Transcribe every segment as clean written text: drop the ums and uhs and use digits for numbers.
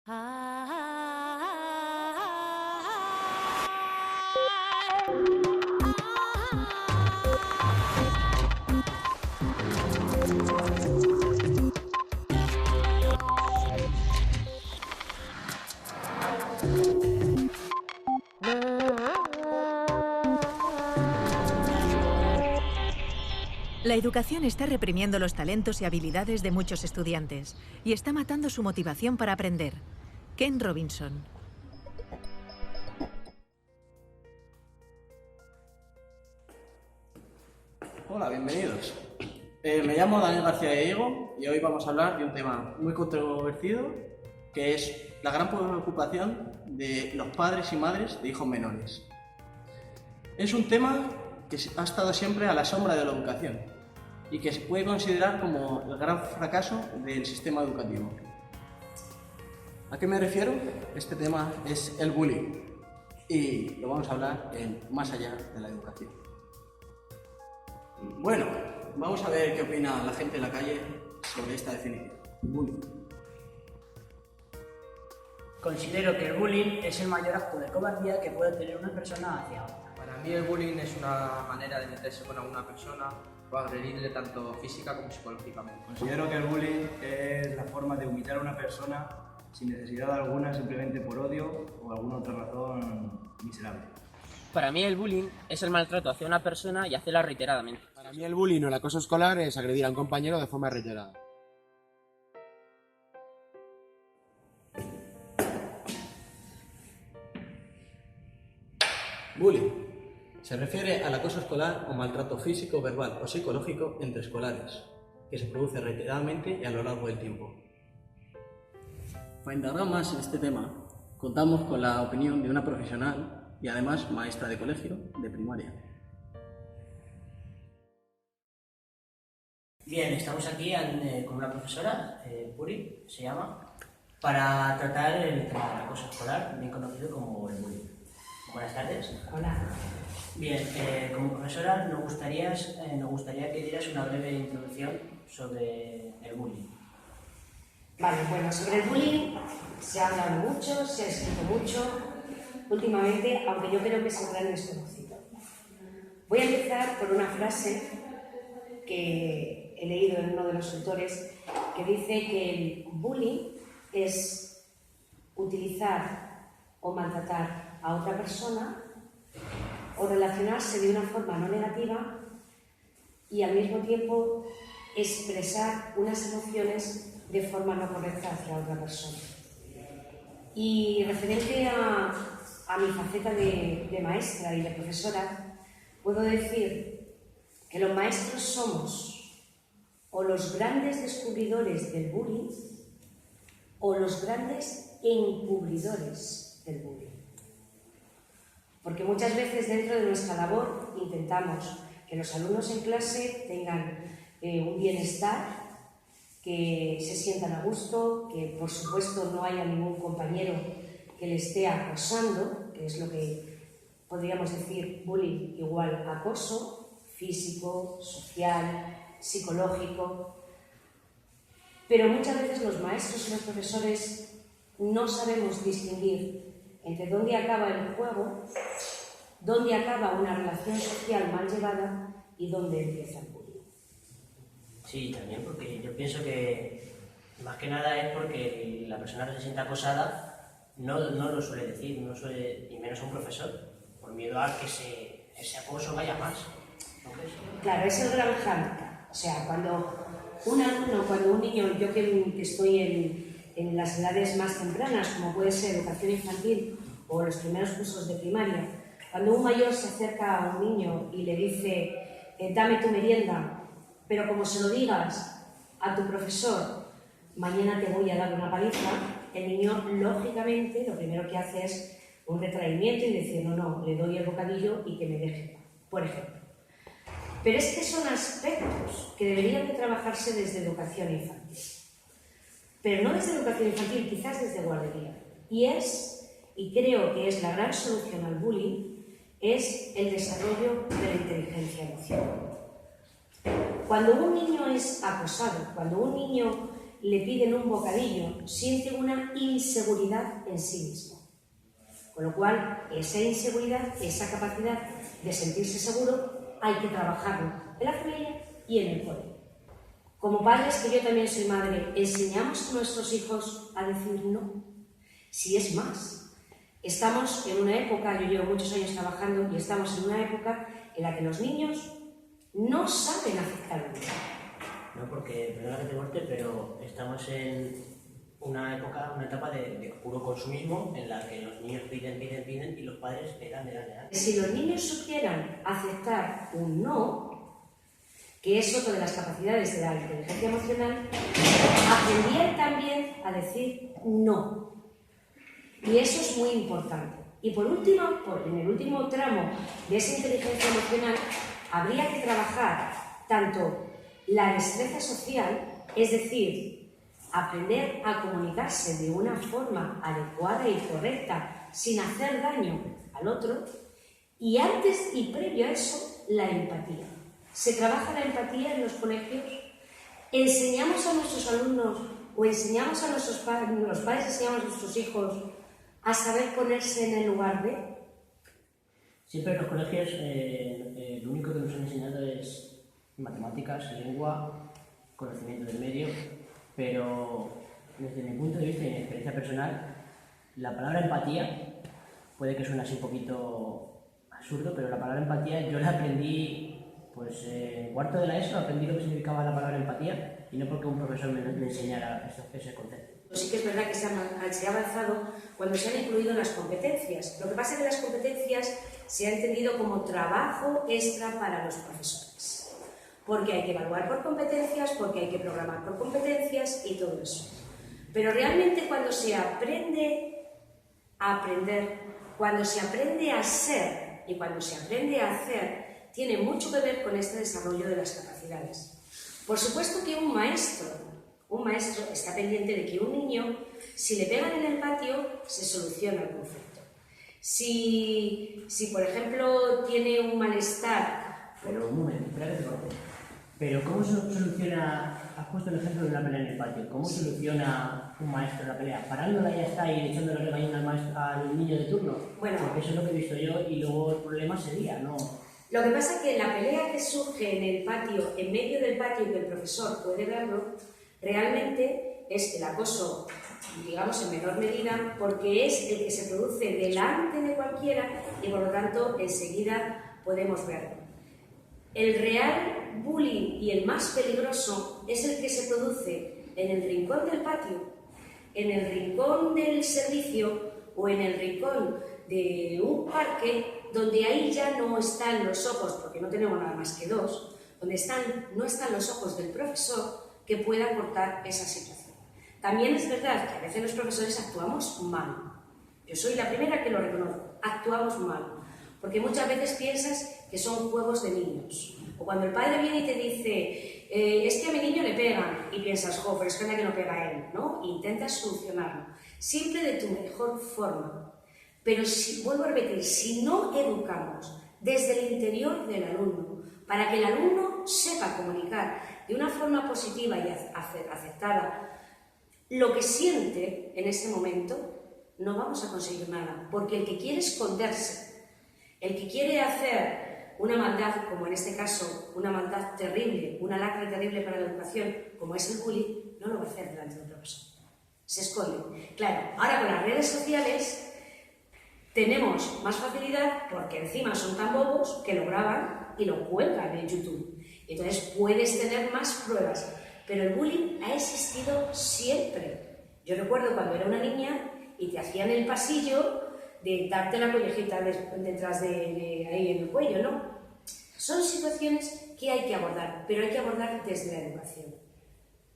La educación está reprimiendo los talentos y habilidades de muchos estudiantes y está matando su motivación para aprender. Ken Robinson. Hola, bienvenidos. Me llamo Daniel García Diego y hoy vamos a hablar de un tema muy controvertido, que es la gran preocupación de los padres y madres de hijos menores. Es un tema que ha estado siempre a la sombra de la educación y que se puede considerar como el gran fracaso del sistema educativo. ¿A qué me refiero? Este tema es el bullying y lo vamos a hablar en Más allá de la educación. Bueno, vamos a ver qué opina la gente en la calle sobre esta definición. Bullying. Considero que el bullying es el mayor acto de cobardía que puede tener una persona hacia otra. Para mí el bullying es una manera de meterse con alguna persona o agredirle tanto física como psicológicamente. Considero que el bullying es la forma de humillar a una persona sin necesidad alguna, simplemente por odio o alguna otra razón miserable. Para mí el bullying es el maltrato hacia una persona y hacerla reiteradamente. Para mí el bullying o el acoso escolar es agredir a un compañero de forma reiterada. Bullying. Se refiere al acoso escolar o maltrato físico, verbal o psicológico entre escolares, que se produce reiteradamente y a lo largo del tiempo. Para indagar más en este tema, contamos con la opinión de una profesional y además maestra de colegio de primaria. Bien, estamos aquí con una profesora, Puri, se llama, para tratar el tema del acoso escolar, bien conocido como el bullying. Buenas tardes. Hola. Bien, como profesora nos gustaría que dieras una breve introducción sobre el bullying. Vale, bueno, sobre el bullying se ha hablado mucho, se ha escrito mucho últimamente, aunque yo creo que es un gran desconocido. Voy a empezar por una frase que he leído en uno de los autores que dice que el bullying es utilizar o maltratar a otra persona o relacionarse de una forma no negativa y al mismo tiempo expresar unas emociones de forma no correcta hacia otra persona. Y referente a mi faceta de maestra y de profesora, puedo decir que los maestros somos o los grandes descubridores del bullying o los grandes encubridores del bullying. Porque muchas veces dentro de nuestra labor intentamos que los alumnos en clase tengan un bienestar, que se sientan a gusto, que por supuesto no haya ningún compañero que le esté acosando, que es lo que podríamos decir bullying igual acoso, físico, social, psicológico. Pero muchas veces los maestros y los profesores no sabemos distinguir entre dónde acaba el juego, dónde acaba una relación social mal llevada y dónde empieza el bullying. Sí, también porque yo pienso que más que nada es porque la persona que se siente acosada no lo suele decir, y menos un profesor, por miedo a que ese acoso vaya más. ¿No crees? Claro, es el gran hándicap. O sea, cuando un niño, yo que estoy en las edades más tempranas, como puede ser educación infantil o los primeros cursos de primaria, cuando un mayor se acerca a un niño y le dice dame tu merienda, pero como se lo digas a tu profesor, mañana te voy a dar una paliza, el niño lógicamente lo primero que hace es un retraimiento y decir no, le doy el bocadillo y que me deje, por ejemplo. Pero es que son aspectos que deberían de trabajarse desde educación infantil. Pero no desde educación infantil, quizás desde guardería. Y creo que es la gran solución al bullying, es el desarrollo de la inteligencia emocional. Cuando un niño es acosado, cuando un niño le piden un bocadillo, siente una inseguridad en sí mismo. Con lo cual, esa inseguridad, esa capacidad de sentirse seguro, hay que trabajarlo en la familia y en el colegio. Como padres, que yo también soy madre, ¿enseñamos a nuestros hijos a decir no? Si es más, estamos en una época, yo llevo muchos años trabajando y estamos en una época en la que los niños no saben aceptar un no. No, porque, perdona que te corte, pero estamos en una época, una etapa de puro consumismo en la que los niños piden y los padres le dan. Si los niños supieran aceptar un no, que es otra de las capacidades de la inteligencia emocional, aprendían también a decir no. Y eso es muy importante. Y por último, en el último tramo de esa inteligencia emocional, habría que trabajar tanto la destreza social, es decir, aprender a comunicarse de una forma adecuada y correcta sin hacer daño al otro, y antes y previo a eso, la empatía. Se trabaja la empatía en los colegios, enseñamos a nuestros alumnos o enseñamos a nuestros padres, los padres enseñamos a nuestros hijos a saber ponerse en el lugar de. Siempre en los colegios lo único que nos han enseñado es matemáticas, lengua, conocimiento del medio, pero desde mi punto de vista y mi experiencia personal, la palabra empatía puede que suene así un poquito absurdo, pero la palabra empatía yo la aprendí pues en cuarto de la ESO, aprendí lo que significaba la palabra empatía y no porque un profesor me enseñara ese concepto. Sí que es verdad que se ha avanzado cuando se han incluido las competencias. Lo que pasa es que las competencias se han entendido como trabajo extra para los profesores. Porque hay que evaluar por competencias, porque hay que programar por competencias y todo eso. Pero realmente cuando se aprende a aprender, cuando se aprende a ser y cuando se aprende a hacer, tiene mucho que ver con este desarrollo de las capacidades. Por supuesto que un maestro está pendiente de que un niño, si le pegan en el patio, se soluciona el conflicto. Si por ejemplo, tiene un malestar... Pero un momento, espera que te corte. Pero ¿cómo se soluciona? Has puesto el ejemplo de una pelea en el patio. ¿Cómo soluciona un maestro la pelea? ¿Parándola y ya está y echándole regañón al niño de turno? Bueno, porque eso es lo que he visto yo y luego el problema sería, ¿no? Lo que pasa es que la pelea que surge en el patio, en medio del patio y que el profesor puede verlo, realmente es el acoso, digamos, en menor medida, porque es el que se produce delante de cualquiera y por lo tanto enseguida podemos verlo. El real bullying y el más peligroso es el que se produce en el rincón del patio, en el rincón del servicio o en el rincón de un parque donde ahí ya no están los ojos, porque no tenemos nada más que dos, donde no están los ojos del profesor que pueda cortar esa situación. También es verdad que a veces los profesores actuamos mal. Yo soy la primera que lo reconozco, actuamos mal, porque muchas veces piensas que son juegos de niños. O cuando el padre viene y te dice, es que a mi niño le pegan, y piensas, jo, pero es que no pega a él, ¿no? E intentas solucionarlo, siempre de tu mejor forma. Pero vuelvo a repetir, si no educamos desde el interior del alumno, para que el alumno sepa comunicar de una forma positiva y aceptada lo que siente en ese momento, no vamos a conseguir nada. Porque el que quiere esconderse, el que quiere hacer una maldad, como en este caso, una maldad terrible, una lacra terrible para la educación, como es el bullying, no lo va a hacer delante del profesor. Se esconde. Claro, ahora con las redes sociales tenemos más facilidad porque encima son tan bobos que lo graban y lo cuelgan en YouTube. Entonces puedes tener más pruebas. Pero el bullying ha existido siempre. Yo recuerdo cuando era una niña y te hacían el pasillo de darte la collejita detrás de ahí en el cuello, ¿no? Son situaciones que hay que abordar, pero hay que abordar desde la educación.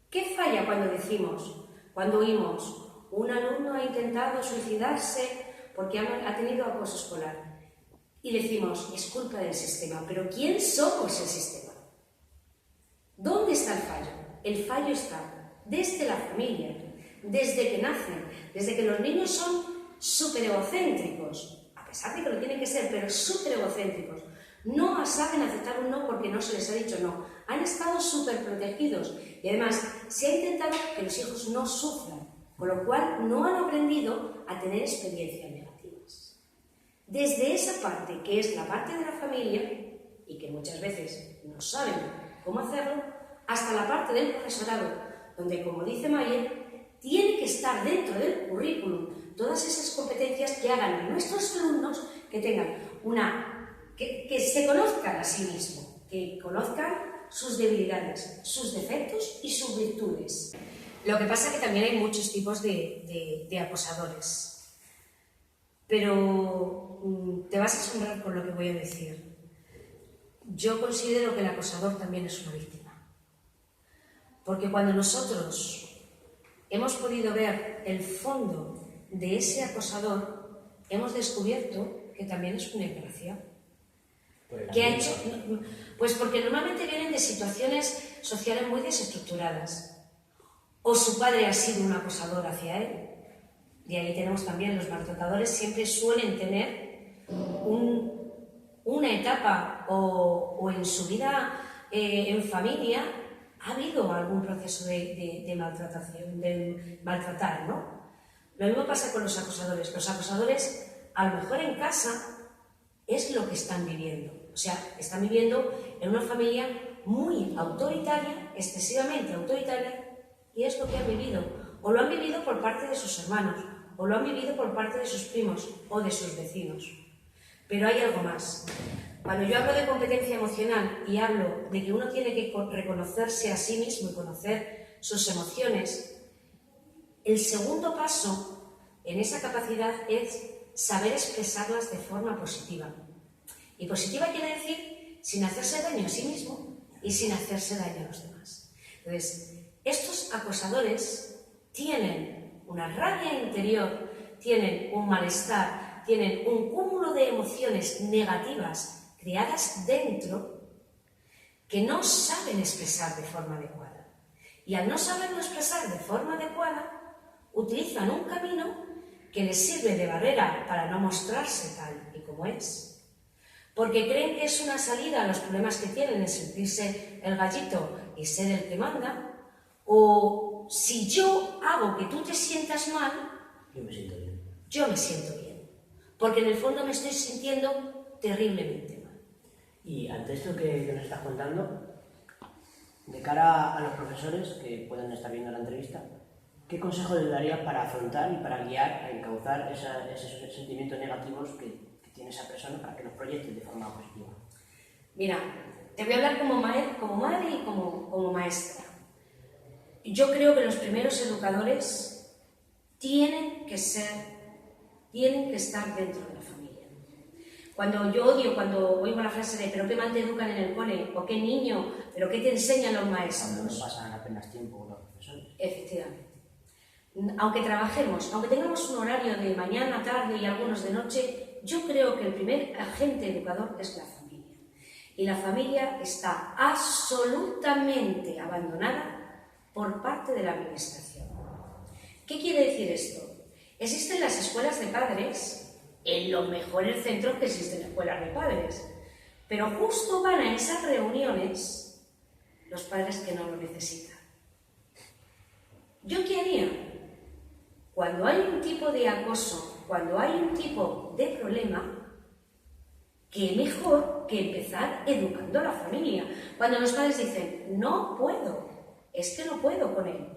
¿Qué falla cuando oímos, un alumno ha intentado suicidarse porque ha tenido acoso escolar? Y decimos, es culpa del sistema. ¿Pero quién somos el sistema? ¿Dónde está el fallo? El fallo está desde la familia, desde que nacen, desde que los niños son súper egocéntricos, a pesar de que lo tienen que ser, pero súper egocéntricos. No saben aceptar un no porque no se les ha dicho no. Han estado súper protegidos y además se ha intentado que los hijos no sufran, con lo cual no han aprendido a tener experiencias negativas. Desde esa parte, que es la parte de la familia, y que muchas veces no saben cómo hacerlo, hasta la parte del profesorado, donde, como dice Mayer, tiene que estar dentro del currículum todas esas competencias que hagan a nuestros alumnos que tengan que se conozcan a sí mismos, que conozcan sus debilidades, sus defectos y sus virtudes. Lo que pasa es que también hay muchos tipos de acosadores, pero te vas a asombrar con lo que voy a decir. Yo considero que el acosador también es una víctima, porque cuando nosotros hemos podido ver el fondo de ese acosador, hemos descubierto que también es una desgracia. ¿Qué ha hecho? Pues porque normalmente vienen de situaciones sociales muy desestructuradas. O su padre ha sido un acosador hacia él. Y ahí tenemos también, los maltratadores siempre suelen tener una etapa o en su vida en familia ha habido algún proceso de maltratación, de maltratar, ¿no? Lo mismo pasa con los acosadores. Los acosadores, a lo mejor en casa, es lo que están viviendo. O sea, están viviendo en una familia muy autoritaria, excesivamente autoritaria, y es lo que han vivido. O lo han vivido por parte de sus hermanos, o lo han vivido por parte de sus primos o de sus vecinos. Pero hay algo más. Cuando yo hablo de competencia emocional y hablo de que uno tiene que reconocerse a sí mismo y conocer sus emociones, el segundo paso en esa capacidad es saber expresarlas de forma positiva. Y positiva quiere decir sin hacerse daño a sí mismo y sin hacerse daño a los demás. Entonces, estos acosadores tienen una rabia interior, tienen un malestar, tienen un cúmulo de emociones negativas creadas dentro que no saben expresar de forma adecuada. Y al no saberlo expresar de forma adecuada, utilizan un camino que les sirve de barrera para no mostrarse tal y como es. Porque creen que es una salida a los problemas que tienen, el sentirse el gallito y ser el que manda, o si yo hago que tú te sientas mal, Yo me siento bien. yo me siento bien, porque en el fondo me estoy sintiendo terriblemente mal. Y ante esto que nos estás contando, de cara a los profesores que pueden estar viendo la entrevista, ¿qué consejo les darías para afrontar y para guiar, a encauzar esos sentimientos negativos que tiene esa persona para que los proyecte de forma positiva? Mira, te voy a hablar como madre y como maestra. Yo creo que los primeros educadores tienen que estar dentro de la familia. Cuando oigo la frase de ¿pero qué mal te educan en el cole? ¿O qué niño? ¿Pero qué te enseñan los maestros? Cuando no pasan apenas tiempo con los profesores. Efectivamente. Aunque trabajemos, aunque tengamos un horario de mañana, tarde y algunos de noche, yo creo que el primer agente educador es la familia. Y la familia está absolutamente abandonada por parte de la administración. ¿Qué quiere decir esto? Existen las escuelas de padres en los mejores centros que existen escuelas de padres, pero justo van a esas reuniones los padres que no lo necesitan. ¿Yo qué haría? Cuando hay un tipo de acoso, cuando hay un tipo de problema, qué mejor que empezar educando a la familia. Cuando los padres dicen, no puedo, es que no puedo con él.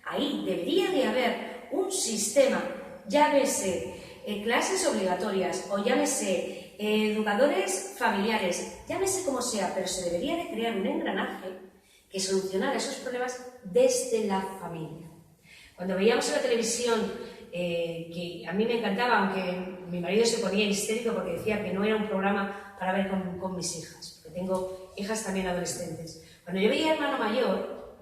Ahí debería de haber un sistema, llámese clases obligatorias o llámese educadores familiares, llámese como sea, pero se debería de crear un engranaje que solucionara esos problemas desde la familia. Cuando veíamos en la televisión, que a mí me encantaba, aunque mi marido se ponía histérico porque decía que no era un programa para ver con mis hijas, porque tengo hijas también adolescentes. Cuando yo veía Hermano Mayor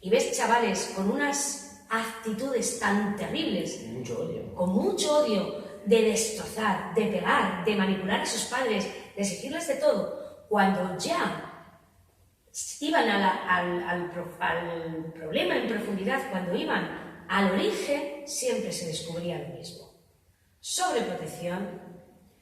y ves chavales con unas actitudes tan terribles, con mucho odio, de destrozar, de pegar, de manipular a sus padres, de exigirles de todo, cuando ya iban al problema en profundidad, cuando iban al origen, siempre se descubría lo mismo. Sobreprotección,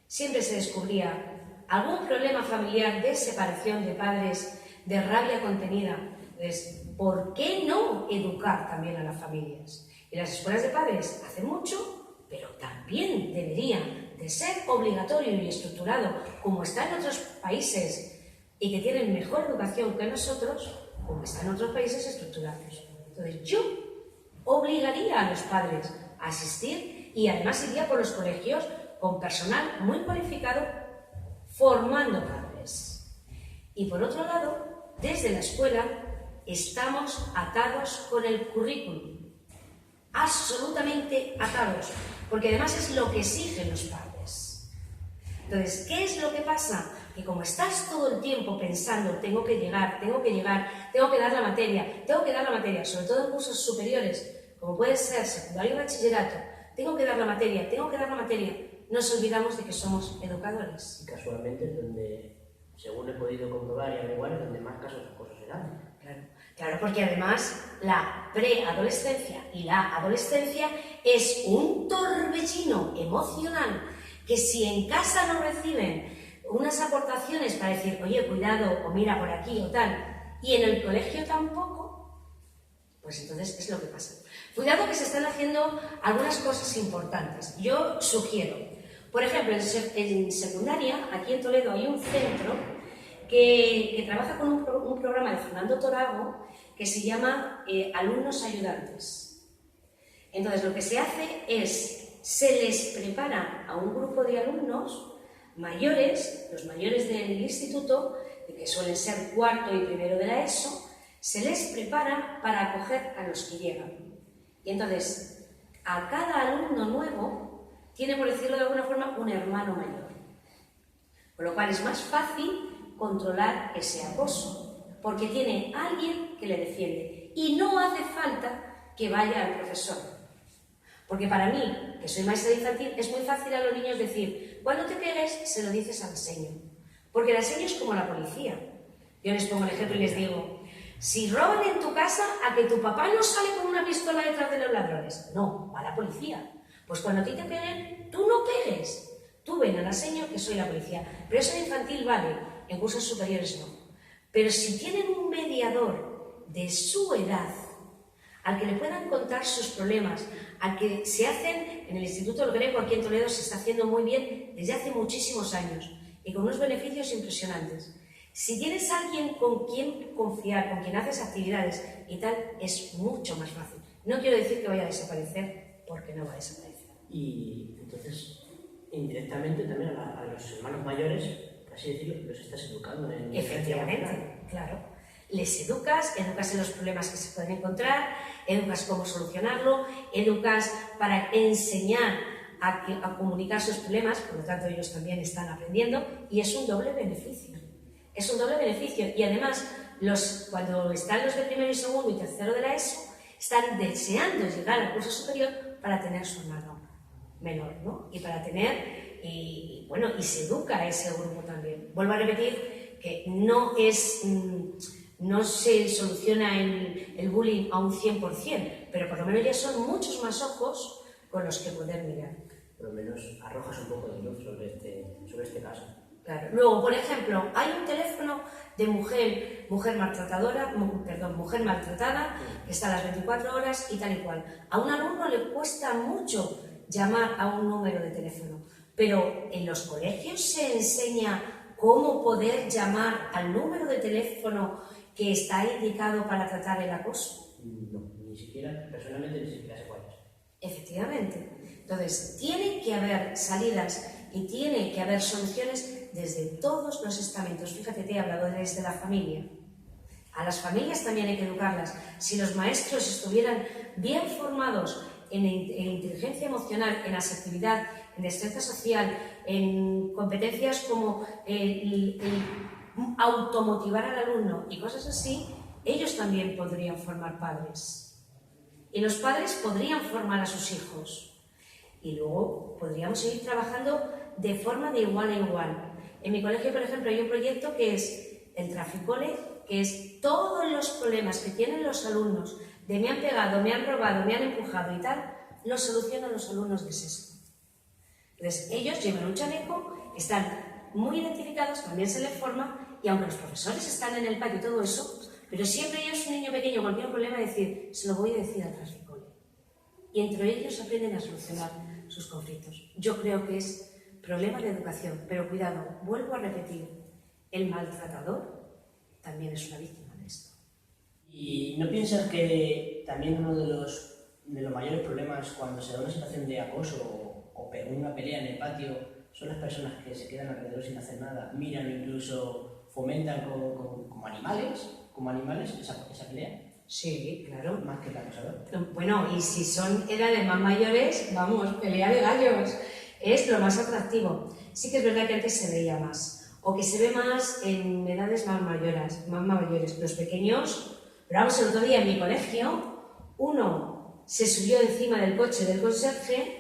siempre se descubría algún problema familiar de separación de padres, de rabia contenida. Entonces, ¿por qué no educar también a las familias? Y las escuelas de padres hacen mucho, pero también deberían de ser obligatorio y estructurado, como está en otros países y que tienen mejor educación que nosotros, como está en otros países estructurados. Entonces, yo obligaría a los padres a asistir y además iría por los colegios con personal muy cualificado formando padres. Y por otro lado, desde la escuela estamos atados con el currículum, absolutamente atados, porque además es lo que exigen los padres. Entonces, ¿qué es lo que pasa? Que como estás todo el tiempo pensando, tengo que llegar, tengo que dar la materia, sobre todo en cursos superiores, como puede ser secundario y bachillerato, tengo que dar la materia, nos olvidamos de que somos educadores. Y casualmente es donde, según he podido comprobar y averiguar, es donde más casos de acoso se dan. Claro, porque además la preadolescencia y la adolescencia es un torbellino emocional que si en casa no reciben unas aportaciones para decir, oye, cuidado, o mira por aquí o tal, y en el colegio tampoco, pues entonces es lo que pasa. Cuidado que se están haciendo algunas cosas importantes. Yo sugiero, por ejemplo, en secundaria, aquí en Toledo hay un centro que trabaja con un programa de Fernando Torago que se llama Alumnos Ayudantes. Entonces, lo que se hace es, se les prepara a un grupo de alumnos mayores, los mayores del instituto, que suelen ser cuarto y primero de la ESO, se les prepara para acoger a los que llegan. Y entonces, a cada alumno nuevo tiene, por decirlo de alguna forma, un hermano mayor. Con lo cual es más fácil controlar ese acoso, porque tiene alguien que le defiende. Y no hace falta que vaya al profesor. Porque para mí, que soy maestra de infantil, es muy fácil a los niños decir, cuando te pegues, se lo dices al seño. Porque el seño es como la policía. Yo les pongo el ejemplo y les digo, si roban en tu casa, a que tu papá no sale con una pistola detrás de los ladrones. No, va la policía. Pues cuando a ti te peguen, tú no pegues. Tú ven a la seño que soy la policía. Pero eso en infantil vale, en cursos superiores no. Pero si tienen un mediador de su edad, al que le puedan contar sus problemas, al que se hacen, en el Instituto del Greco aquí en Toledo se está haciendo muy bien desde hace muchísimos años y con unos beneficios impresionantes. Si tienes a alguien con quien confiar, con quien haces actividades y tal, es mucho más fácil. No quiero decir que vaya a desaparecer, porque no va a desaparecer. Y entonces, indirectamente también a los hermanos mayores, por así decirlo, los estás educando en efectivamente, claro. Les educas en los problemas que se pueden encontrar, educas cómo solucionarlo, educas para enseñar a comunicar sus problemas, por lo tanto ellos también están aprendiendo y es un doble beneficio. Es un doble beneficio y además cuando están los de primero y segundo y tercero de la ESO están deseando llegar al curso superior para tener su hermano menor, ¿no? Y para tener, y se educa a ese grupo también. Vuelvo a repetir que no se soluciona el bullying a un 100%, pero por lo menos ya son muchos más ojos con los que poder mirar. Por lo menos arrojas un poco de luz sobre este caso. Claro. Luego, por ejemplo, hay un teléfono de mujer maltratada, que está a las 24 horas y tal y cual. A un alumno le cuesta mucho llamar a un número de teléfono, pero en los colegios se enseña cómo poder llamar al número de teléfono que está indicado para tratar el acoso. No, personalmente ni siquiera sé cuál es. Efectivamente. Entonces, tiene que haber salidas y tiene que haber soluciones desde todos los estamentos. Fíjate, te he hablado desde la familia. A las familias también hay que educarlas. Si los maestros estuvieran bien formados en inteligencia emocional, en asertividad, en destreza social, en competencias como el automotivar al alumno y cosas así, ellos también podrían formar padres. Y los padres podrían formar a sus hijos. Y luego podríamos seguir trabajando de forma de igual a igual. En mi colegio, por ejemplo, hay un proyecto que es el Traficole, que es todos los problemas que tienen los alumnos de me han pegado, me han robado, me han empujado y tal, los solucionan los alumnos de sexto. Entonces, ellos llevan un chaleco, están muy identificados, también se les forma, y aunque los profesores están en el patio y todo eso, pero siempre ellos, un niño pequeño, cualquier problema, decir, se lo voy a decir al traficole. Y entre ellos aprenden a solucionar sus conflictos. Yo creo que es problema de educación, pero cuidado, vuelvo a repetir, el maltratador también es una víctima de esto. ¿Y no piensas que también uno de los mayores problemas cuando se da una situación de acoso o una pelea en el patio son las personas que se quedan alrededor sin hacer nada, miran o incluso fomentan como animales esa pelea? Sí, claro. Más que el acosador. Bueno, y si son edades más mayores, vamos, pelea de gallos. Es lo más atractivo. Sí que es verdad que antes se veía más, o que se ve más en edades más mayores. Los pequeños, pero vamos, el otro día en mi colegio, uno se subió encima del coche del conserje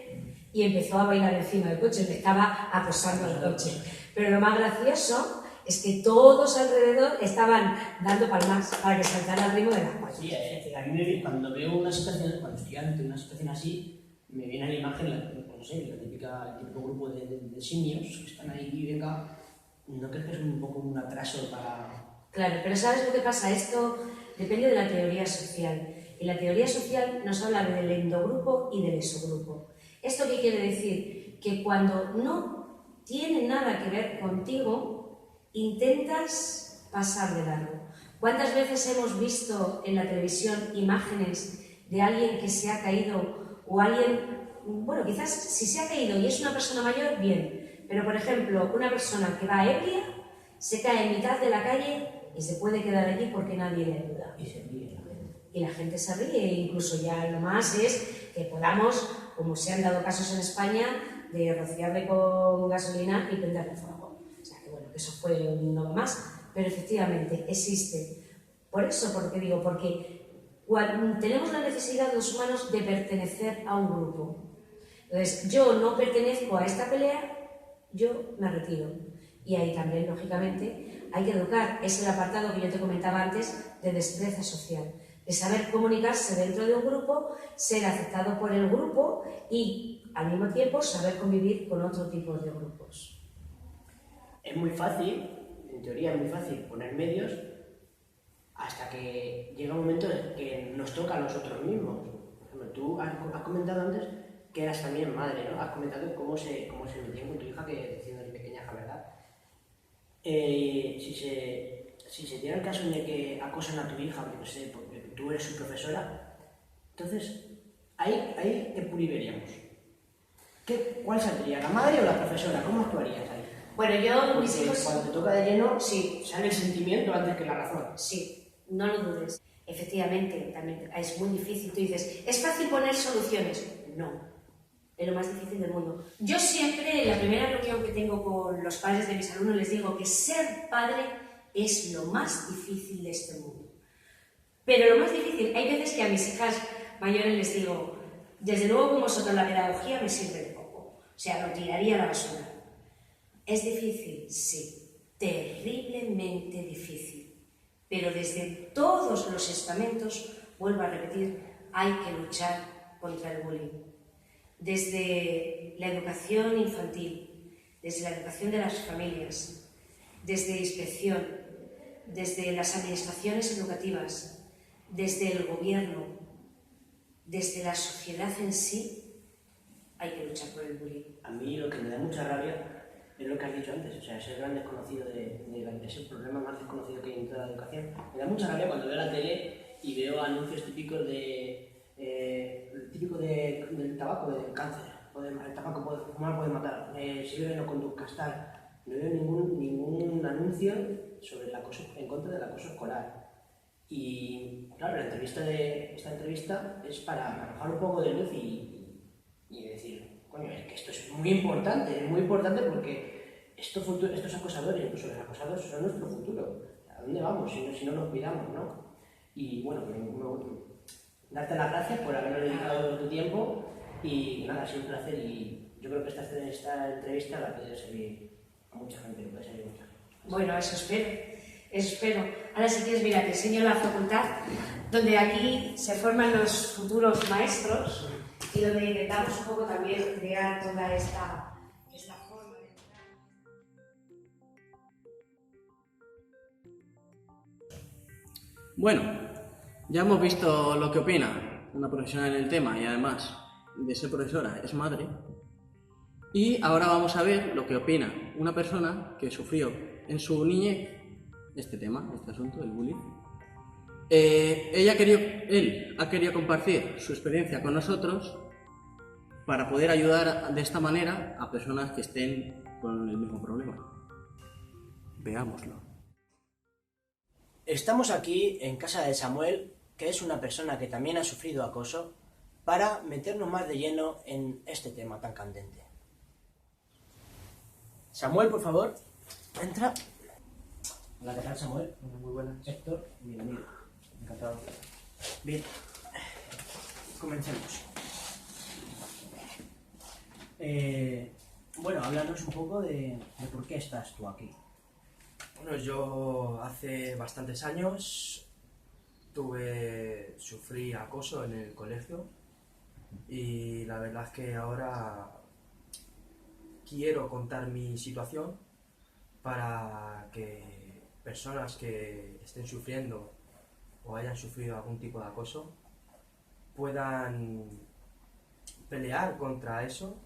y empezó a bailar encima del coche, le estaba acosando al coche. Pero lo más gracioso es que todos alrededor estaban dando palmas para que saltara al ritmo de las palmas. Sí, a mí cuando veo una situación, cuando estoy ante una situación así, me viene a la imagen, no sé, el típico grupo de simios que están ahí y venga, ¿no crees que es un poco un atraso para...? Claro, pero ¿sabes lo que pasa? Esto depende de la teoría social. Y la teoría social nos habla del endogrupo y del esogrupo. ¿Esto qué quiere decir? Que cuando no tiene nada que ver contigo, intentas pasar de largo. ¿Cuántas veces hemos visto en la televisión imágenes de alguien que se ha caído o alguien, bueno, quizás si se ha caído y es una persona mayor, bien, pero por ejemplo, una persona que va ebria se cae en mitad de la calle y se puede quedar allí porque nadie le ayuda. Y se ríe la gente. Y la gente se ríe, incluso ya lo más es que podamos, como se han dado casos en España, de rociarle con gasolina y prenderle fuego. O sea, que bueno, que eso fue un no más, pero efectivamente existe. Por eso, porque digo, porque tenemos la necesidad los humanos de pertenecer a un grupo. Entonces, yo no pertenezco a esta pelea, yo me retiro. Y ahí también, lógicamente, hay que educar. Es el apartado que yo te comentaba antes de destreza social, de saber comunicarse dentro de un grupo, ser aceptado por el grupo y, al mismo tiempo, saber convivir con otro tipo de grupos. Es muy fácil, en teoría es muy fácil poner medios hasta que llega un momento en que nos toca a nosotros mismos. Por ejemplo, tú has comentado antes que eras también madre, ¿no? Has comentado cómo se metía con tu hija, que siendo pequeña, ¿verdad? Si se diera el caso de que acosan a tu hija, no sé, porque tú eres su profesora, entonces, ahí ¿qué puriveríamos? ¿Cuál saldría, la madre o la profesora? ¿Cómo actuarías ahí? Bueno, yo, porque mis hijos... cuando te toca de lleno, sí, sale el sentimiento antes que la razón. Sí. No lo dudes. Efectivamente, también es muy difícil. Tú dices, ¿es fácil poner soluciones? No. Es lo más difícil del mundo. Yo siempre, en la primera reunión que tengo con los padres de mis alumnos, les digo que ser padre es lo más difícil de este mundo. Pero lo más difícil, hay veces que a mis hijas mayores les digo, desde luego con vosotros la pedagogía me sirve de poco. O sea, lo tiraría a la basura. ¿Es difícil? Sí. Terriblemente difícil. Pero desde todos los estamentos, vuelvo a repetir, hay que luchar contra el bullying. Desde la educación infantil, desde la educación de las familias, desde inspección, desde las administraciones educativas, desde el gobierno, desde la sociedad en sí, hay que luchar por el bullying. A mí lo que me da mucha rabia es lo que has dicho antes, o sea, es el gran desconocido es el problema más desconocido que hay en toda la educación. Me da mucha rabia cuando veo la tele y veo anuncios típicos del tabaco, del cáncer, el tabaco fumar puede matar, si bebe no conduzcas, tal. No veo ningún anuncio sobre el acoso, en contra del acoso escolar. Y claro, esta entrevista es para arrojar un poco de luz y decir, coño, es que esto es muy importante porque estos acosadores, incluso los acosados, son nuestro futuro. ¿A dónde vamos si no nos cuidamos, no? Y bueno, darte las gracias por habernos dedicado tu tiempo y nada, ha sido un placer y yo creo que esta entrevista va a poder servir a mucha gente, puede servir a mucha gente. Bueno, eso espero. Ahora si quieres, mira, te enseño la facultad, donde aquí se forman los futuros maestros y donde intentamos un poco también crear toda esta forma de... Bueno, ya hemos visto lo que opina una profesional en el tema y además de ser profesora es madre. Y ahora vamos a ver lo que opina una persona que sufrió en su niñez este tema, este asunto, el bullying. Él ha querido compartir su experiencia con nosotros para poder ayudar de esta manera a personas que estén con el mismo problema. Veámoslo. Estamos aquí en casa de Samuel, que es una persona que también ha sufrido acoso, para meternos más de lleno en este tema tan candente. Samuel, por favor, entra. Hola, ¿qué tal, Samuel? Muy buenas. Héctor, bienvenido. Encantado. Bien, comencemos. Bueno, háblanos un poco de por qué estás tú aquí. Bueno, yo hace bastantes años sufrí acoso en el colegio y la verdad es que ahora quiero contar mi situación para que personas que estén sufriendo o hayan sufrido algún tipo de acoso puedan pelear contra eso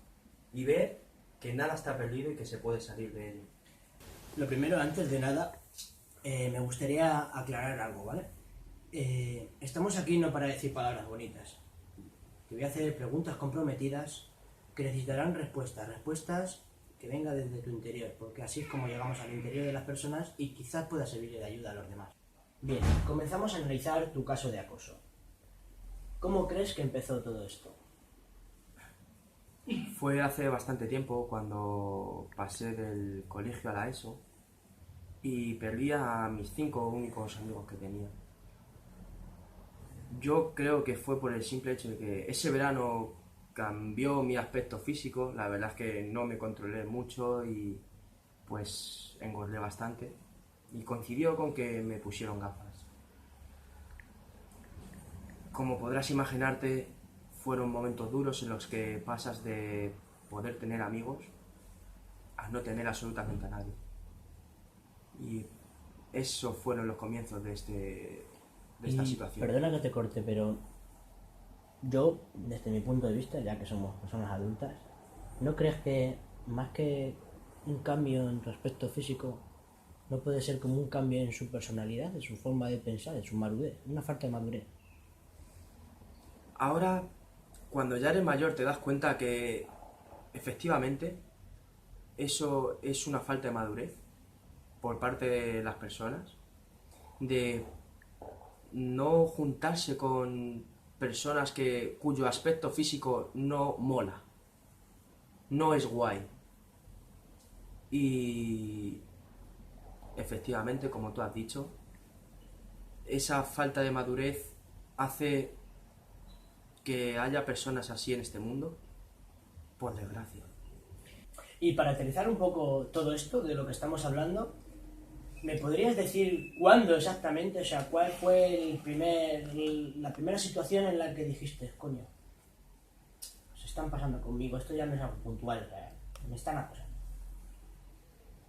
y ver que nada está perdido y que se puede salir de ello. Lo primero, antes de nada, me gustaría aclarar algo, ¿vale? Estamos aquí no para decir palabras bonitas. Te voy a hacer preguntas comprometidas que necesitarán respuestas que vengan desde tu interior, porque así es como llegamos al interior de las personas y quizás pueda servirle de ayuda a los demás. Bien, comenzamos a analizar tu caso de acoso. ¿Cómo crees que empezó todo esto? Fue hace bastante tiempo cuando pasé del colegio a la ESO y perdí a mis 5 únicos amigos que tenía. Yo creo que fue por el simple hecho de que ese verano cambió mi aspecto físico, la verdad es que no me controlé mucho y pues engordé bastante y coincidió con que me pusieron gafas. Como podrás imaginarte, fueron momentos duros en los que pasas de poder tener amigos a no tener absolutamente a nadie. Y esos fueron los comienzos de esta situación. Perdona que te corte, pero yo, desde mi punto de vista, ya que somos personas adultas, ¿no crees que más que un cambio en tu aspecto físico, no puede ser como un cambio en su personalidad, en su forma de pensar, en su madurez, una falta de madurez? Ahora, cuando ya eres mayor, te das cuenta que efectivamente eso es una falta de madurez por parte de las personas, de no juntarse con personas cuyo aspecto físico no mola, no es guay. Y efectivamente, como tú has dicho, esa falta de madurez hace que haya personas así en este mundo, por desgracia. Y para aterrizar un poco todo esto de lo que estamos hablando, ¿me podrías decir cuándo exactamente, o sea, cuál fue la primera situación en la que dijiste, coño, se están pasando conmigo, esto ya no es algo puntual, o sea, me están acosando?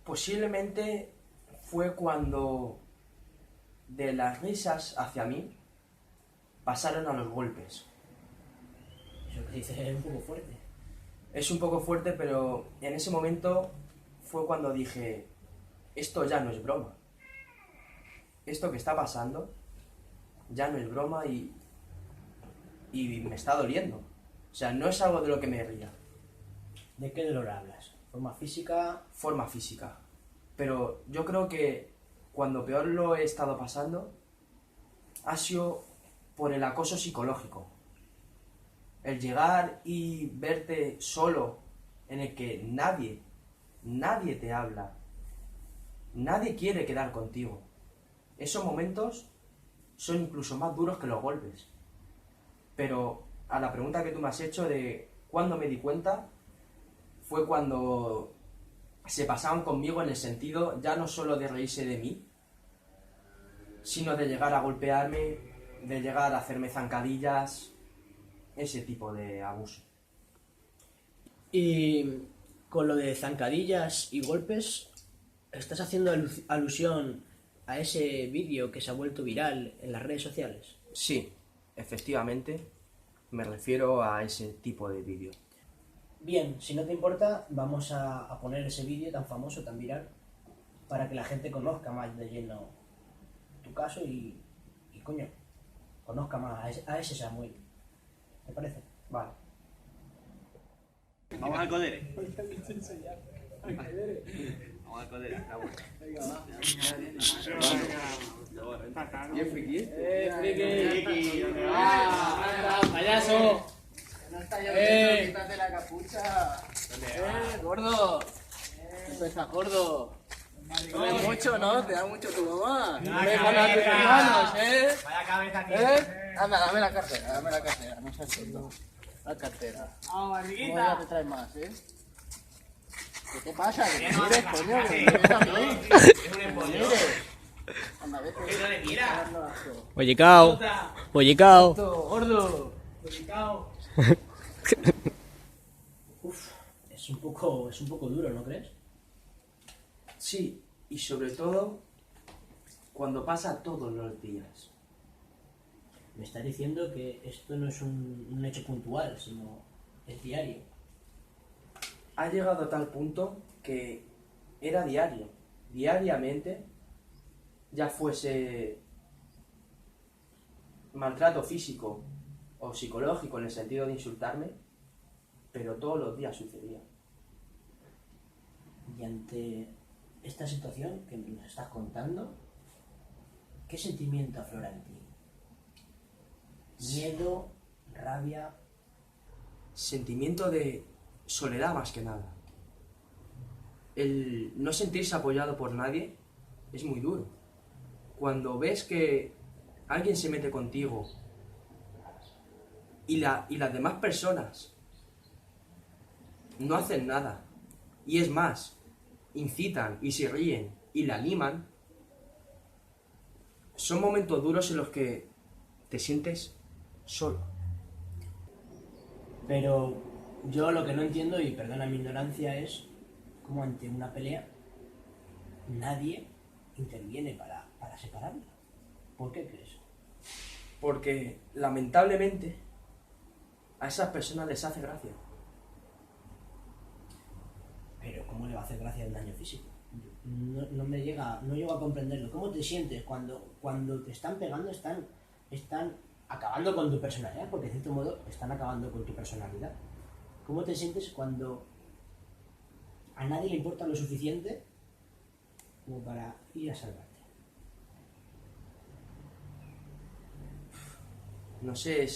Posiblemente fue cuando de las risas hacia mí pasaron a los golpes. Eso que dices es un poco fuerte. Es un poco fuerte, pero en ese momento fue cuando dije, esto ya no es broma. Esto que está pasando ya no es broma y me está doliendo. O sea, no es algo de lo que me ría. ¿De qué dolor hablas? ¿Forma física? Forma física. Pero yo creo que cuando peor lo he estado pasando ha sido por el acoso psicológico. El llegar y verte solo, en el que nadie te habla, nadie quiere quedar contigo. Esos momentos son incluso más duros que los golpes. Pero a la pregunta que tú me has hecho de cuándo me di cuenta, fue cuando se pasaban conmigo en el sentido ya no solo de reírse de mí, sino de llegar a golpearme, de llegar a hacerme zancadillas, ese tipo de abuso. Y con lo de zancadillas y golpes, ¿estás haciendo alusión a ese vídeo que se ha vuelto viral en las redes sociales? Sí, efectivamente, me refiero a ese tipo de vídeo. Bien, si no te importa, vamos a poner ese vídeo tan famoso, tan viral, para que la gente conozca más de lleno tu caso y coño, conozca más a ese Samuel. ¿Te parece? Vale. Vamos al codere. Vamos al codere. ¿Y friki? Friki, ¿dónde ¡Anda, payaso! No está lloviendo, quítate la capucha. ¡Gordo! ¡Empieza, gordo! Comes mucho, ¿no? Te da mucho tu mamá. No me jodas a tus hermanos, ¿eh? Vaya cabeza ¿Eh? Anda, dame la cartera, no seas tonto. La cartera. Vamos, ¿Cómo ya te traes más, eh? ¿Qué te pasa? Que no mires, hagas coño, así. que mires a mí. Es un empollón. Mires. Anda, vete. Que no le tira. Pollicao. Pollicao. Gordo. Uf, es un poco duro, ¿no crees? Sí, y sobre todo cuando pasa todos los días. Me estás diciendo que esto no es un hecho puntual, sino es diario. Ha llegado a tal punto que era diario, diariamente, ya fuese maltrato físico o psicológico en el sentido de insultarme, pero todos los días sucedía. Y ante esta situación que nos estás contando, ¿qué sentimiento aflora en ti? ¿Miedo? ¿Rabia? Sentimiento de soledad más que nada. El no sentirse apoyado por nadie es muy duro. Cuando ves que alguien se mete contigo y las demás personas no hacen nada, y es más, incitan y se ríen y la animan, son momentos duros en los que te sientes solo. Pero yo lo que no entiendo, y perdona mi ignorancia, es cómo ante una pelea nadie interviene para separarla. ¿Por qué crees? Porque lamentablemente a esas personas les hace gracia. Pero ¿cómo le va a hacer gracia el daño físico? No llego a comprenderlo. ¿Cómo te sientes cuando te están pegando, están acabando con tu personalidad? Porque de cierto modo están acabando con tu personalidad. ¿Cómo te sientes cuando a nadie le importa lo suficiente como para ir a salvarte? No sé,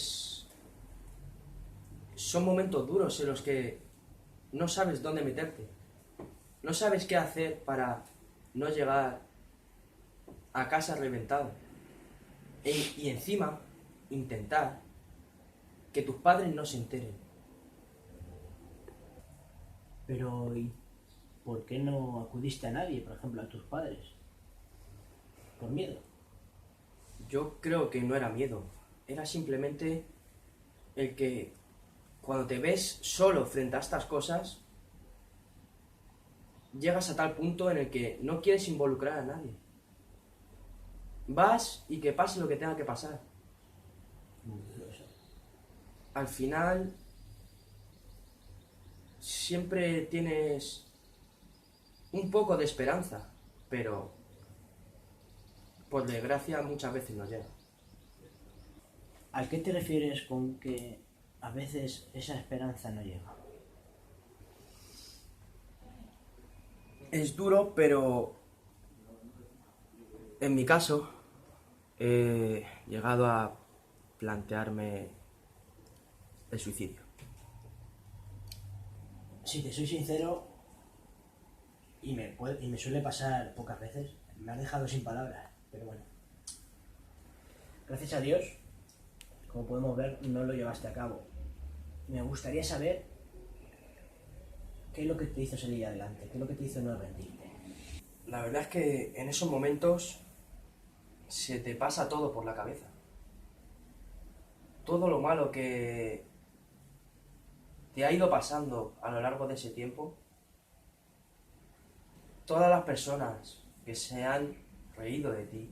son momentos duros en los que no sabes dónde meterte. No sabes qué hacer para no llegar a casa reventado. Y encima, intentar que tus padres no se enteren. Pero ¿y por qué no acudiste a nadie, por ejemplo, a tus padres? ¿Por miedo? Yo creo que no era miedo. Era simplemente el que cuando te ves solo frente a estas cosas, llegas a tal punto en el que no quieres involucrar a nadie. Vas y que pase lo que tenga que pasar. Al final, siempre tienes un poco de esperanza, pero por desgracia muchas veces no llega. ¿A qué te refieres con que a veces esa esperanza no llega? Es duro, pero en mi caso he llegado a plantearme el suicidio. Si te soy sincero, y me suele pasar pocas veces, me has dejado sin palabras, pero bueno. Gracias a Dios, como podemos ver, no lo llevaste a cabo. Me gustaría saber qué es lo que te hizo salir adelante, qué es lo que te hizo no rendirte. La verdad es que en esos momentos se te pasa todo por la cabeza. Todo lo malo que te ha ido pasando a lo largo de ese tiempo, todas las personas que se han reído de ti,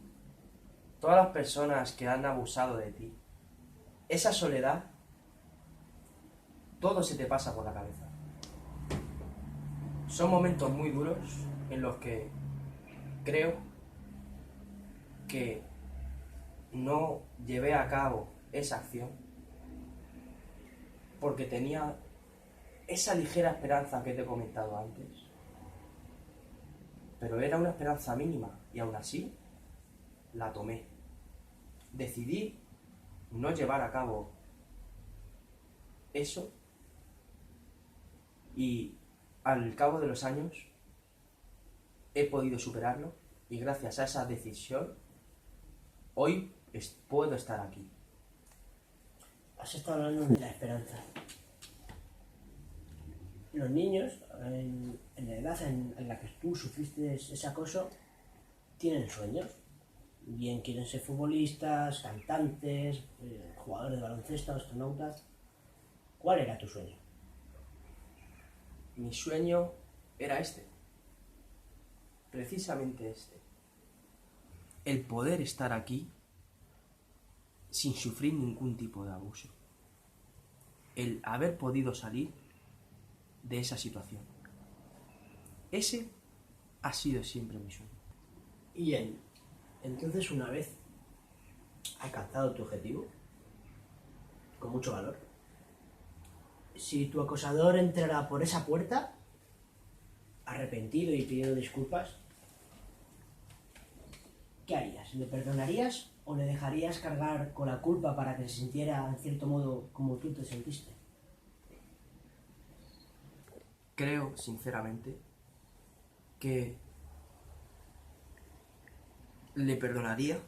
todas las personas que han abusado de ti, esa soledad, todo se te pasa por la cabeza. Son momentos muy duros en los que creo que no llevé a cabo esa acción porque tenía esa ligera esperanza que te he comentado antes, pero era una esperanza mínima y aún así la tomé. Decidí no llevar a cabo eso y al cabo de los años he podido superarlo y gracias a esa decisión hoy puedo estar aquí. Has estado hablando de la esperanza. Los niños, en la edad en la que tú sufriste ese acoso, tienen sueños. Bien quieren ser futbolistas, cantantes, jugadores de baloncesto, astronautas. ¿Cuál era tu sueño? Mi sueño era este. Precisamente este. El poder estar aquí sin sufrir ningún tipo de abuso. El haber podido salir de esa situación. Ese ha sido siempre mi sueño. Y entonces, una vez alcanzado tu objetivo, con mucho valor, si tu acosador entrara por esa puerta, arrepentido y pidiendo disculpas, ¿qué harías? ¿Le perdonarías o le dejarías cargar con la culpa para que se sintiera, en cierto modo, como tú te sentiste? Creo, sinceramente, que le perdonaría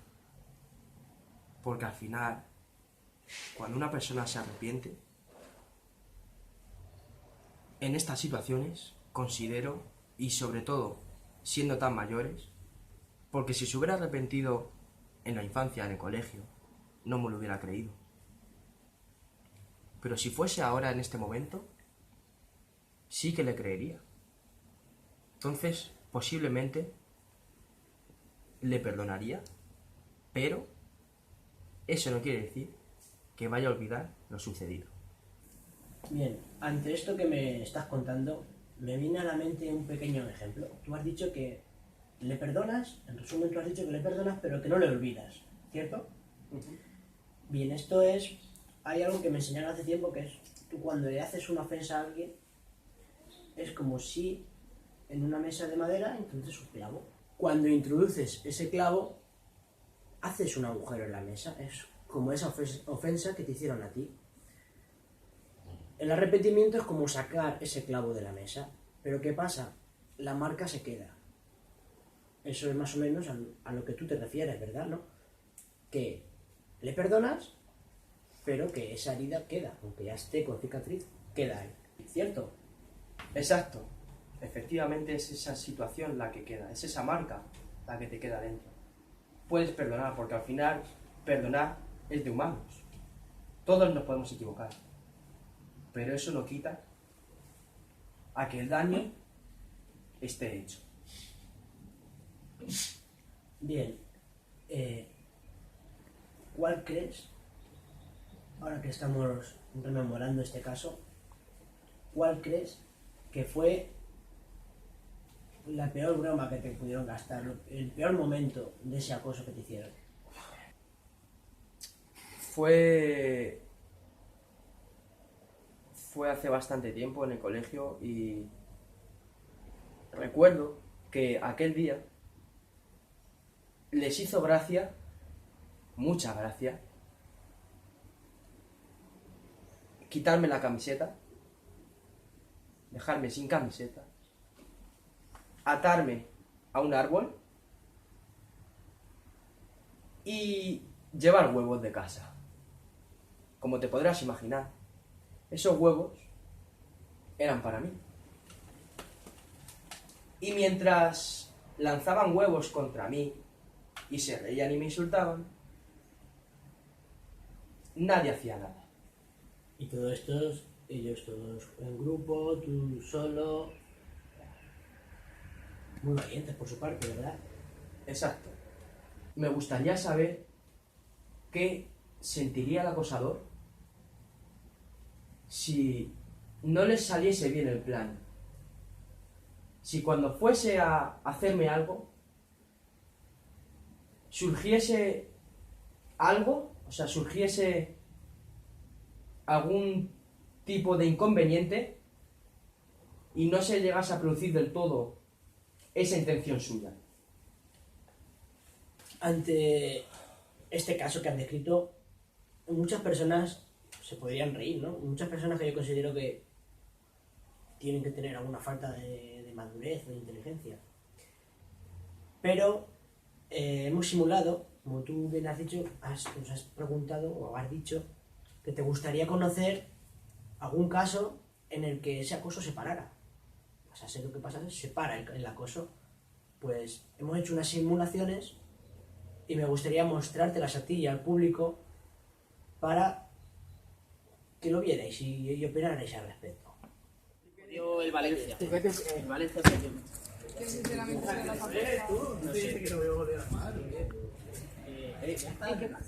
porque al final, cuando una persona se arrepiente, en estas situaciones considero, y sobre todo siendo tan mayores, porque si se hubiera arrepentido en la infancia, en el colegio, no me lo hubiera creído. Pero si fuese ahora, en este momento, sí que le creería. Entonces, posiblemente le perdonaría, pero eso no quiere decir que vaya a olvidar lo sucedido. Bien, ante esto que me estás contando, me viene a la mente un pequeño ejemplo. Tú has dicho que le perdonas, en resumen tú has dicho que le perdonas, pero que no le olvidas, ¿cierto? Bien, hay algo que me enseñaron hace tiempo, que es, tú cuando le haces una ofensa a alguien, es como si en una mesa de madera introduces un clavo. Cuando introduces ese clavo, haces un agujero en la mesa, es como esa ofensa que te hicieron a ti. El arrepentimiento es como sacar ese clavo de la mesa, pero ¿qué pasa? La marca se queda. Eso es más o menos a lo que tú te refieres, ¿verdad? ¿No? Que le perdonas, pero que esa herida queda, aunque ya esté con cicatriz, queda ahí, ¿cierto? Exacto. Efectivamente es esa situación la que queda, es esa marca la que te queda dentro. Puedes perdonar, porque al final perdonar es de humanos. Todos nos podemos equivocar. Pero eso no quita a que el daño esté hecho. Bien, ¿cuál crees, ahora que estamos rememorando este caso, cuál crees que fue la peor broma que te pudieron gastar, el peor momento de ese acoso que te hicieron? Fue hace bastante tiempo en el colegio y recuerdo que aquel día les hizo gracia, mucha gracia, quitarme la camiseta, dejarme sin camiseta, atarme a un árbol y llevar huevos de casa. Como te podrás imaginar, esos huevos eran para mí. Y mientras lanzaban huevos contra mí y se reían y me insultaban, nadie hacía nada. Y todo esto, ellos todos en grupo, tú solo. Muy valientes por su parte, ¿verdad? Exacto. me gustaría saber qué sentiría el acosador si no les saliese bien el plan. Si cuando fuese a hacerme algo, surgiese algo, o sea, surgiese algún tipo de inconveniente y no se llegase a producir del todo esa intención suya. Ante este caso que han descrito, muchas personas se podrían reír, ¿no? Muchas personas que yo considero que tienen que tener alguna falta de madurez o de inteligencia. Pero hemos simulado, como tú bien has dicho, nos has preguntado o has dicho que te gustaría conocer algún caso en el que ese acoso se parara. Pasase lo que pasase, se para el acoso. Pues hemos hecho unas simulaciones y me gustaría mostrártelas a ti y al público para que lo vierais y opinarais al respecto. Dio el Valencia. El Valencia Que sinceramente se lo no sé. Que no voy a volver a armar.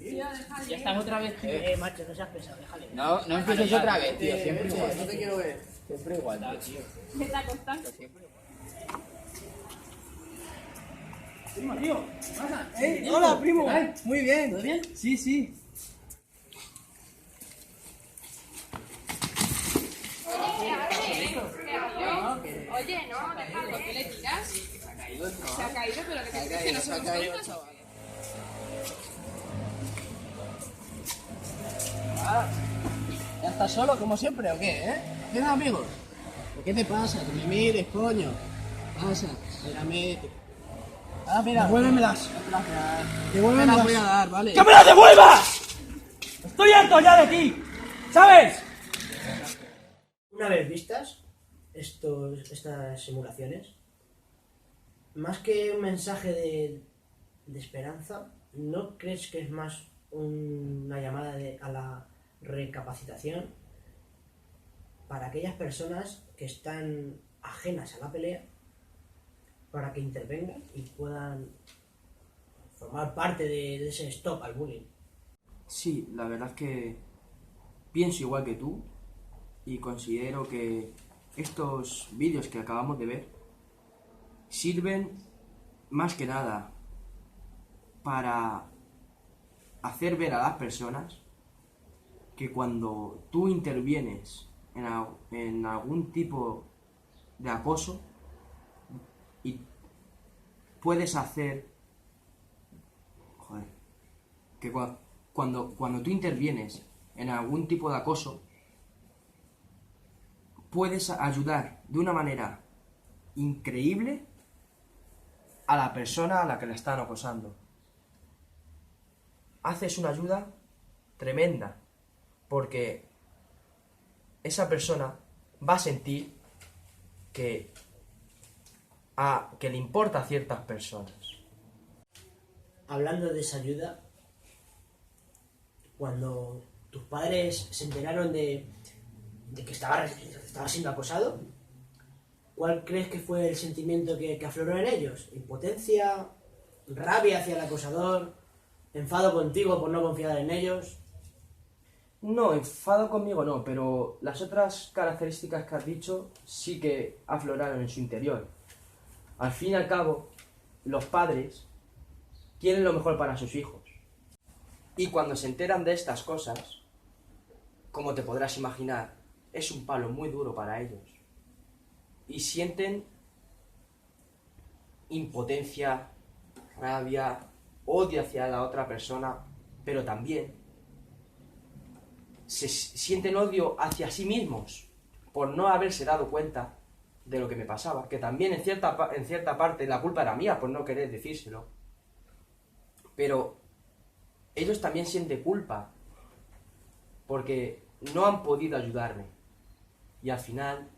Ya estás otra vez. Macho, no seas pesado, déjale. No empieces otra vez, tío. Siempre igual. No te quiero ver. Siempre igual, tío. ¿Qué está costando? Siempre igual. Primo, tío. ¿Qué pasa? Hola, primo. Muy bien. ¿Todo bien? Sí, sí. Oye, no, déjalo, ¿qué le tiras? Se ha caído, ¿no? Se ha caído, pero que te dices que no somos tontos. ¿Ya estás solo como siempre o qué, ¿Tienes amigos? ¿Qué te pasa? Que me mires, coño. ¿Qué pasa? Mírame. Ah, mira. Devuélvemelas. Devuélvemelas. Te las voy a dar, ¿vale? ¡Que me las devuelvas! ¡Estoy harto ya de ti! ¿Sabes? Una vez vistas estas simulaciones, más que un mensaje de esperanza, ¿no crees que es más una llamada a la recapacitación para aquellas personas que están ajenas a la pelea, para que intervengan y puedan formar parte de ese stop al bullying? Sí, la verdad es que pienso igual que tú y considero que estos vídeos que acabamos de ver sirven más que nada para hacer ver a las personas que cuando tú intervienes en algún tipo de acoso y puedes hacer que cuando tú intervienes en algún tipo de acoso puedes ayudar de una manera increíble a la persona a la que le están acosando. Haces una ayuda tremenda, porque esa persona va a sentir que le importa a ciertas personas. Hablando de esa ayuda, cuando tus padres se enteraron de que estaba siendo acosado, ¿cuál crees que fue el sentimiento que afloró en ellos? ¿Impotencia? ¿Rabia hacia el acosador? ¿Enfado contigo por no confiar en ellos? No, enfado conmigo no, pero las otras características que has dicho sí que afloraron en su interior. Al fin y al cabo, los padres quieren lo mejor para sus hijos. Y cuando se enteran de estas cosas, como te podrás imaginar, es un palo muy duro para ellos. Y sienten impotencia, rabia, odio hacia la otra persona, pero también sienten odio hacia sí mismos por no haberse dado cuenta de lo que me pasaba, que también en cierta parte la culpa era mía por no querer decírselo. Pero ellos también sienten culpa porque no han podido ayudarme. Y al final,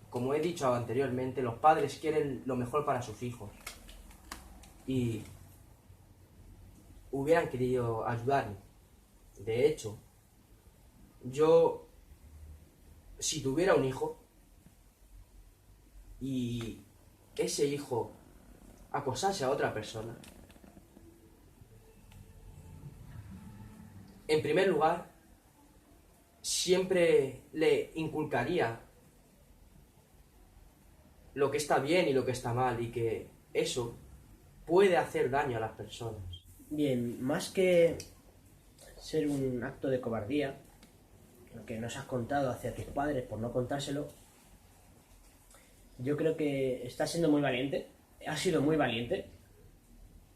como he dicho anteriormente, los padres quieren lo mejor para sus hijos. Y hubieran querido ayudarme. De hecho, yo, si tuviera un hijo y ese hijo acosase a otra persona, en primer lugar, siempre le inculcaría lo que está bien y lo que está mal, y que eso puede hacer daño a las personas. Bien, más que ser un acto de cobardía, lo que nos has contado hacia tus padres por no contárselo, yo creo que estás siendo muy valiente, has sido muy valiente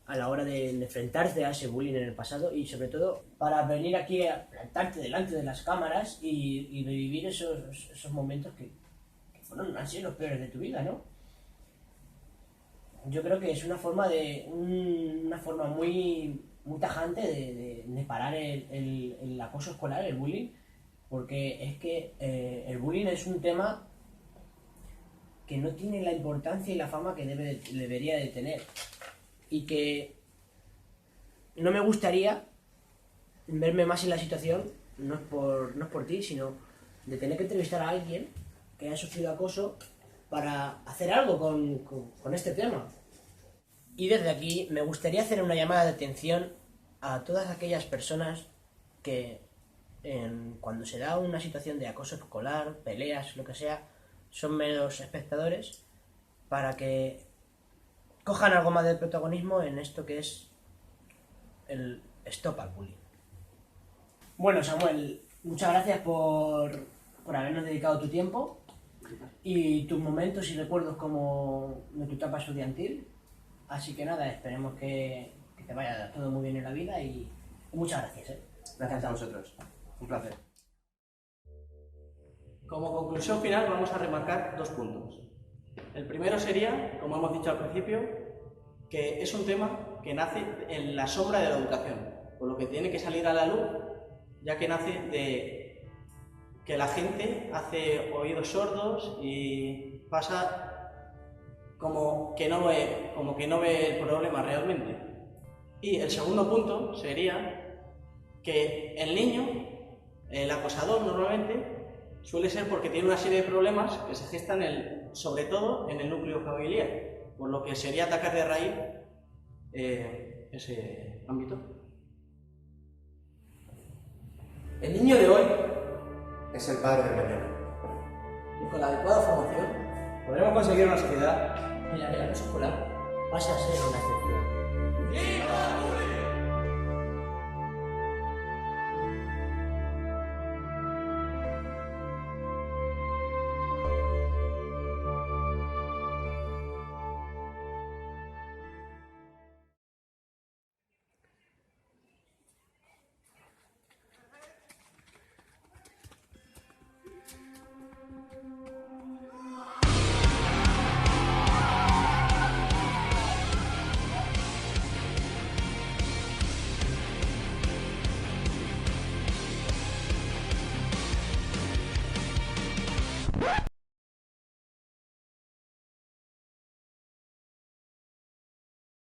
a la hora de enfrentarte a ese bullying en el pasado, y sobre todo para venir aquí a plantarte delante de las cámaras y revivir esos momentos que han sido los peores de tu vida, ¿no? Yo creo que es una forma muy tajante de parar el acoso escolar, el bullying, porque es que el bullying es un tema que no tiene la importancia y la fama que debería de tener, y que no me gustaría verme más en la situación, no es por ti, sino de tener que entrevistar a alguien que haya sufrido acoso para hacer algo con este tema. Y desde aquí me gustaría hacer una llamada de atención a todas aquellas personas que cuando se da una situación de acoso escolar, peleas, lo que sea, son meros espectadores, para que cojan algo más de protagonismo en esto que es el stop al bullying. Bueno, Samuel, muchas gracias por habernos dedicado tu tiempo y tus momentos y recuerdos como de tu etapa estudiantil. Así que nada, esperemos que te vaya todo muy bien en la vida, y muchas gracias. Gracias a vosotros. Un placer. Como conclusión final vamos a remarcar 2 puntos. El primero sería, como hemos dicho al principio, que es un tema que nace en la sombra de la educación, por lo que tiene que salir a la luz, ya que nace de que la gente hace oídos sordos y pasa como que no ve el problema realmente. Y el segundo punto sería que el niño, el acosador normalmente, suele ser porque tiene una serie de problemas que se gestan sobre todo en el núcleo familiar, por lo que sería atacar de raíz ese ámbito. El niño de hoy Es el padre de mañana. Y con la adecuada formación Podremos conseguir una sociedad En la que la cosa escolar pasa a ser una excepción. ¡Viva